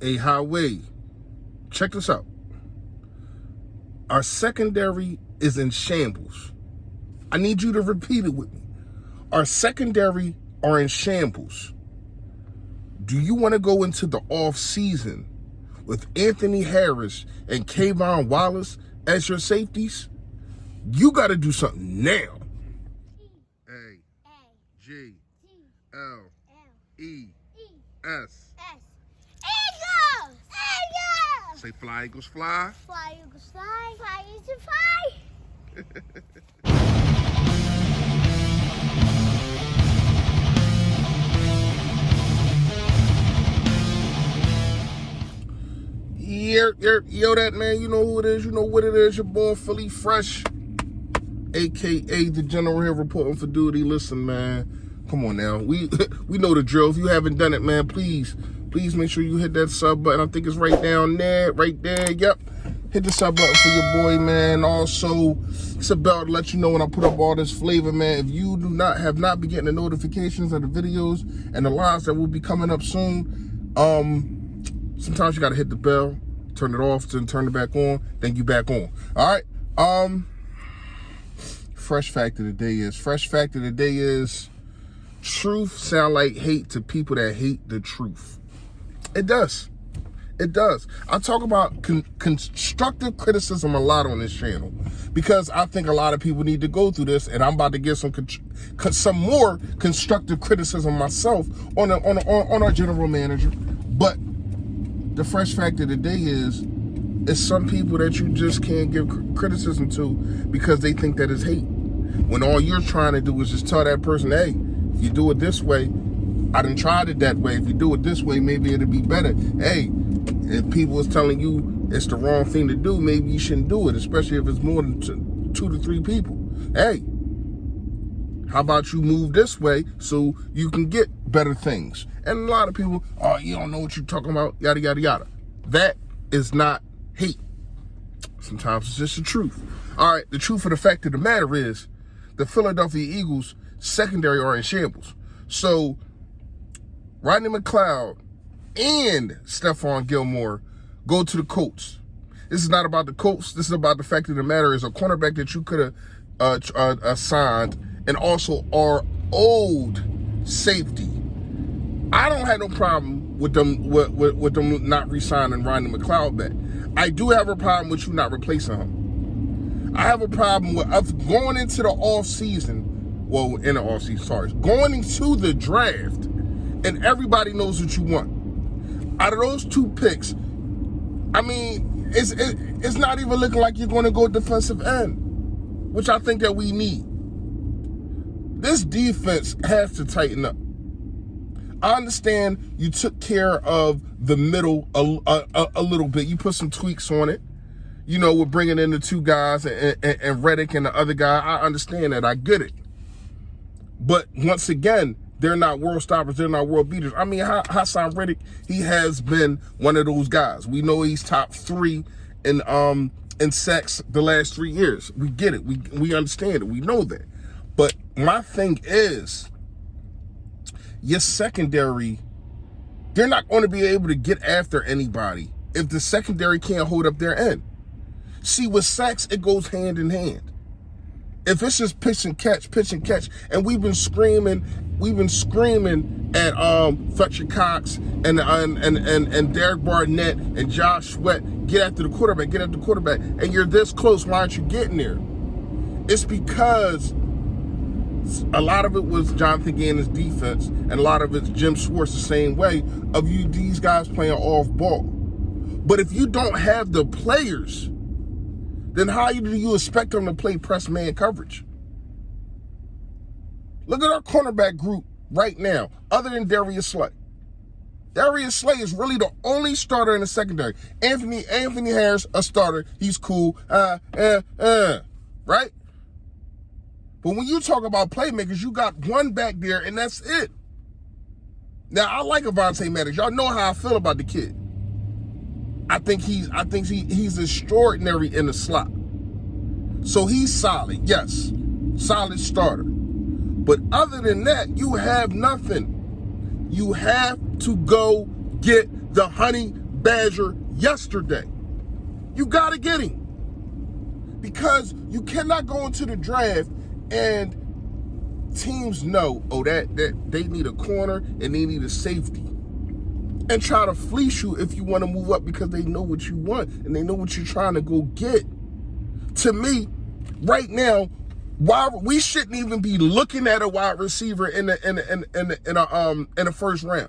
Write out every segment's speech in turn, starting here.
Hey, Howie, check this out. Our secondary is in shambles. I need you to repeat it with me. Our secondary are in shambles. Do you want to go into the off season with Anthony Harris and Kayvon Wallace as your safeties? You got to do something now. A G L E S. Eagles! Eagles! Say fly, Eagles, fly. Fly, Eagles, fly. Fly, Eagles, fly. Yo, that man, you know who it is, you know what it is. You're born Philly Fresh, a.k.a. the General here reporting for duty. Listen, man, come on now. We know the drill. If you haven't done it, man, please make sure you hit that sub button. I think it's right down there, right there. Yep. Hit the sub button for your boy, man. Also, it's a bell to let you know when I put up all this flavor, man. If you have not been getting the notifications of the videos and the lives that will be coming up soon, sometimes you gotta hit the bell, turn it off, then turn it back on, then you back on. All right. Fresh fact of the day is truth sound like hate to people that hate the truth. It does. I talk about constructive criticism a lot on this channel because I think a lot of people need to go through this, and I'm about to get some more constructive criticism myself on our general manager. But the fresh fact of the day is some people that you just can't give criticism to because they think that is hate. When all you're trying to do is just tell that person, hey, if you do it this way, I done tried it that way. If you do it this way, maybe it'll be better. Hey, if people is telling you it's the wrong thing to do, maybe you shouldn't do it, especially if it's more than 2 to 3 people. Hey, how about you move this way so you can get better things? And a lot of people, oh, you don't know what you're talking about, yada, yada, yada. That is not hate. Sometimes it's just the truth. All right, the truth of the fact of the matter is the Philadelphia Eagles secondary are in shambles. So Rodney McLeod and Stephon Gilmore go to the Colts. This is not about the Colts. This is about the fact of the matter is a cornerback that you could have signed, and also our old safety. I don't have no problem with them not re-signing Rodney McLeod back. I do have a problem with you not replacing him. I have a problem with us going into the going into the draft, and everybody knows what you want. Out of those 2 picks, I mean, it's not even looking like you're going to go defensive end, which I think that we need. This defense has to tighten up. I understand you took care of the middle a little bit. You put some tweaks on it. You know, we're bringing in the 2 guys and Reddick and the other guy. I understand that. I get it. But once again, they're not world stoppers. They're not world beaters. I mean, Hassan Reddick, he has been one of those guys. We know he's top 3 in sacks the last 3 years. We get it. We understand it. We know that. But my thing is, your secondary, they're not going to be able to get after anybody if the secondary can't hold up their end. See, with sacks, it goes hand in hand. If it's just pitch and catch, and we've been screaming at Fletcher Cox and Derek Barnett and Josh Sweat, get after the quarterback, and you're this close, why aren't you getting there? It's because a lot of it was Jonathan Gannon's defense, and a lot of it's Jim Schwartz the same way of these guys playing off ball. But if you don't have the players, then how do you expect them to play press man coverage? Look at our cornerback group right now, other than Darius Slay. Darius Slay is really the only starter in the secondary. Anthony Harris, a starter. He's cool. Right? But when you talk about playmakers, you got one back there, and that's it. Now, I like Avonte Maddox. Y'all know how I feel about the kid. I think he's extraordinary in the slot. So he's solid, yes. Solid starter. But other than that, you have nothing. You have to go get the honey Badger yesterday. You got to get him. Because you cannot go into the draft and teams know, that they need a corner and they need a safety. And try to fleece you if you want to move up because they know what you want and they know what you're trying to go get. To me, right now, we shouldn't even be looking at a wide receiver in the first round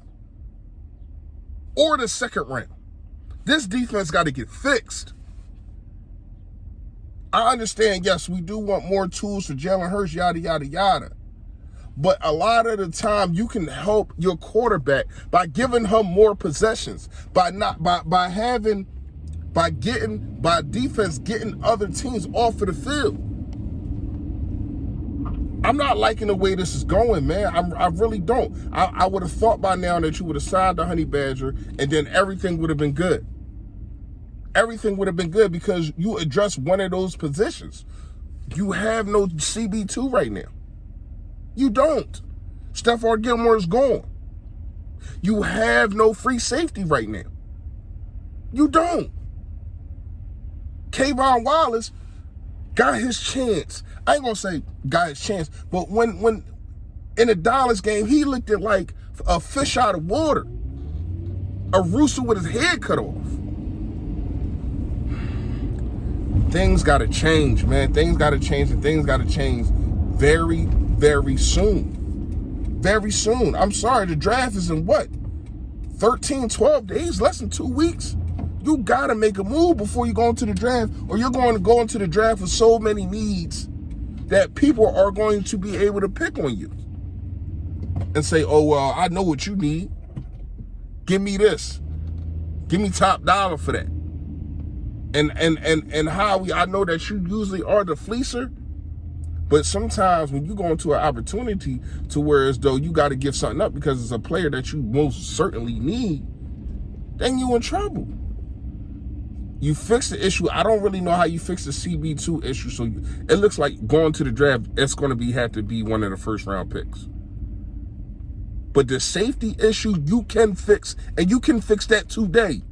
or the second round. This defense got to get fixed. I understand, yes, we do want more tools for Jalen Hurts, yada, yada, yada. But a lot of the time, you can help your quarterback by giving him more possessions, by defense getting other teams off of the field. I'm not liking the way this is going, man. I really don't. I would have thought by now that you would have signed the Honey Badger and then everything would have been good. Everything would have been good because you addressed one of those positions. You have no CB2 right now. You don't. Stephon Gilmore is gone. You have no free safety right now. You don't. Kayvon Wallace got his chance. I ain't gonna say got his chance, but when in the Dallas game, he looked at like a fish out of water. A rooster with his head cut off. Things gotta change, man. Things gotta change, and things gotta change very, very soon. Very soon. I'm sorry, the draft is in what? 13, 12 days, less than 2 weeks. You gotta make a move before you go into the draft, or you're going to go into the draft with so many needs that people are going to be able to pick on you and say, oh, well, I know what you need. Give me this. Give me top dollar for that. And Howie, I know that you usually are the fleecer, but sometimes when you go into an opportunity to where as though you got to give something up because it's a player that you most certainly need, then you in trouble. You fix the issue. I don't really know how you fix the CB2 issue, so it looks like going to the draft, it's going to have to be one of the first round picks. But the safety issue you can fix, and you can fix that today.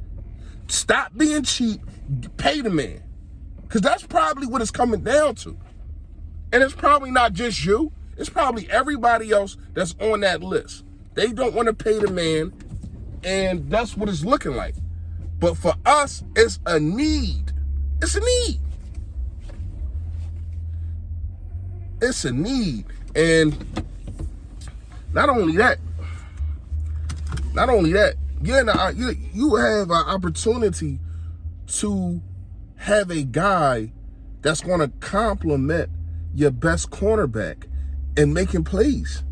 Stop being cheap. Pay the man. Because that's probably what it's coming down to. And it's probably not just you. It's probably everybody else that's on that list. They don't want to pay the man, and that's what it's looking like. But for us, it's a need. It's a need. It's a need. And not only that, you have an opportunity to have a guy that's going to complement your best cornerback and making plays.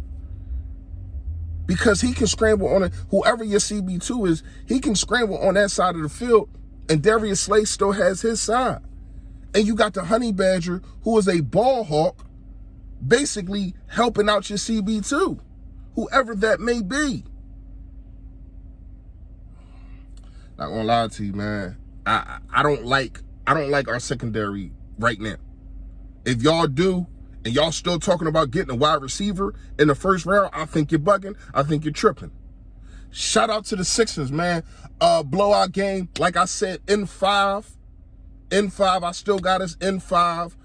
Because he can scramble on it. Whoever your CB2 is, he can scramble on that side of the field, and Darius Slay still has his side. And you got the Honey Badger, who is a ball hawk, basically helping out your CB2, whoever that may be. Not gonna lie to you, man. I don't like our secondary right now. If y'all do, and y'all still talking about getting a wide receiver in the first round, I think you're bugging. I think you're tripping. Shout out to the Sixers, man. Blowout game, like I said, in five. I still got us in 5.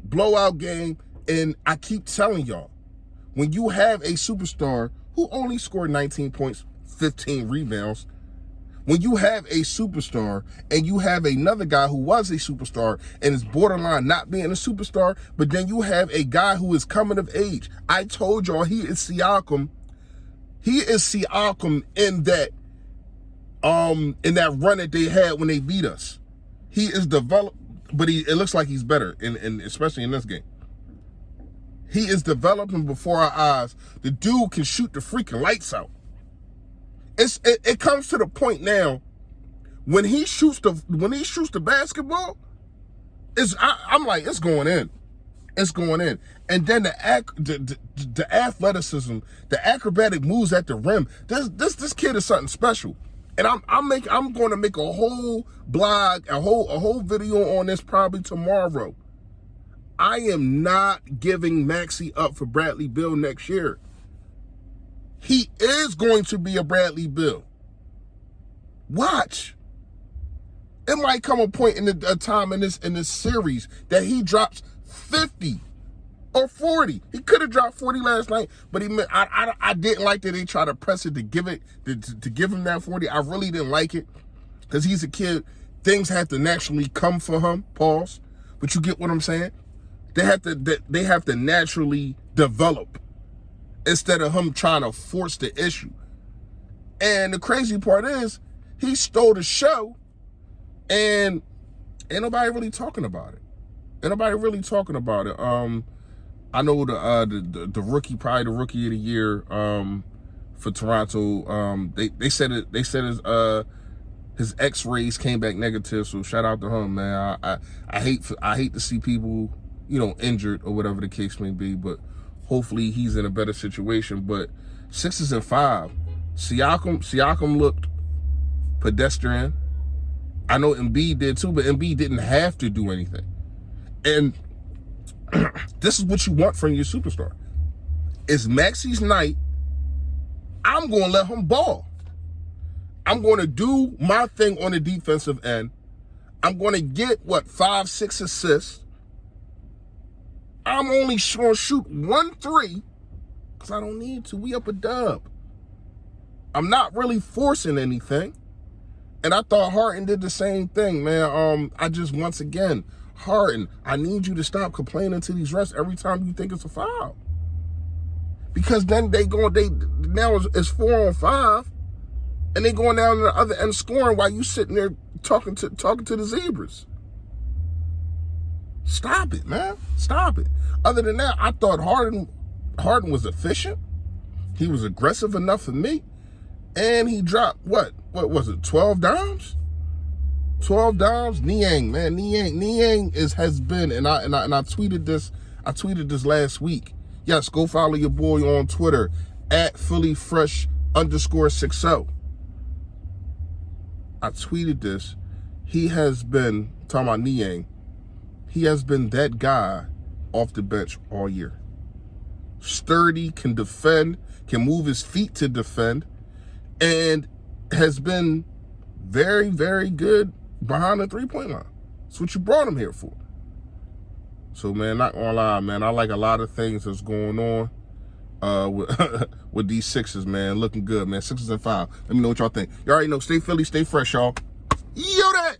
Blowout game, and I keep telling y'all, when you have a superstar who only scored 19 points, 15 rebounds, when you have a superstar and you have another guy who was a superstar and is borderline not being a superstar, but then you have a guy who is coming of age. I told y'all he is Siakam. He is Siakam in that run that they had when they beat us. He is developed, but it looks like he's better, in especially in this game. He is developing before our eyes. The dude can shoot the freaking lights out. It comes to the point now when he shoots the basketball, I'm like, it's going in. It's going in. And then the athleticism, the acrobatic moves at the rim. This kid is something special. And I'm going to make a whole blog, a whole video on this probably tomorrow. I am not giving Maxey up for Bradley Beal next year. He is going to be a Bradley Beal. Watch. It might come a point in a time in this series that he drops 50 or 40. He could have dropped 40 last night, but I didn't like that they tried to press it to give him that 40. I really didn't like it because he's a kid. Things have to naturally come for him. Pause. But you get what I'm saying? They have to naturally develop instead of him trying to force the issue. And the crazy part is he stole the show and ain't nobody really talking about it. Ain't nobody really talking about it. I know the rookie, probably the rookie of the year for Toronto. They said his X-rays came back negative, so shout out to him, man. I hate to see people, injured or whatever the case may be, but hopefully he's in a better situation. But 6-5, Siakam looked pedestrian. I know Embiid did too, but Embiid didn't have to do anything. And this is what you want from your superstar. It's Maxi's night. I'm going to let him ball. I'm going to do my thing on the defensive end. I'm going to get, 5-6 assists. I'm only going to shoot 1 3 because I don't need to. We up a dub. I'm not really forcing anything. And I thought Harden did the same thing, man. Once again, Harden, I need you to stop complaining to these refs every time you think it's a foul. Because then now it's 4-on-5, and they going down to the other end scoring while you sitting there talking to the Zebras. Stop it, man. Stop it. Other than that, I thought Harden was efficient. He was aggressive enough for me. And he dropped, what was it, 12 dimes? 12 dimes? Niang, man. Niang has been, and I tweeted this last week. Yes, go follow your boy on Twitter at PhillyFresh_60. I tweeted this. He has been, talking about Niang, he has been that guy off the bench all year. Sturdy, can defend, can move his feet to defend, and has been very, very good behind the three-point line. That's what you brought him here for. So, man, not gonna lie, man, I like a lot of things that's going on with these Sixers, man. Looking good, man. 6-5. Let me know what y'all think. You already know, stay Philly, stay fresh, y'all. Yo, that!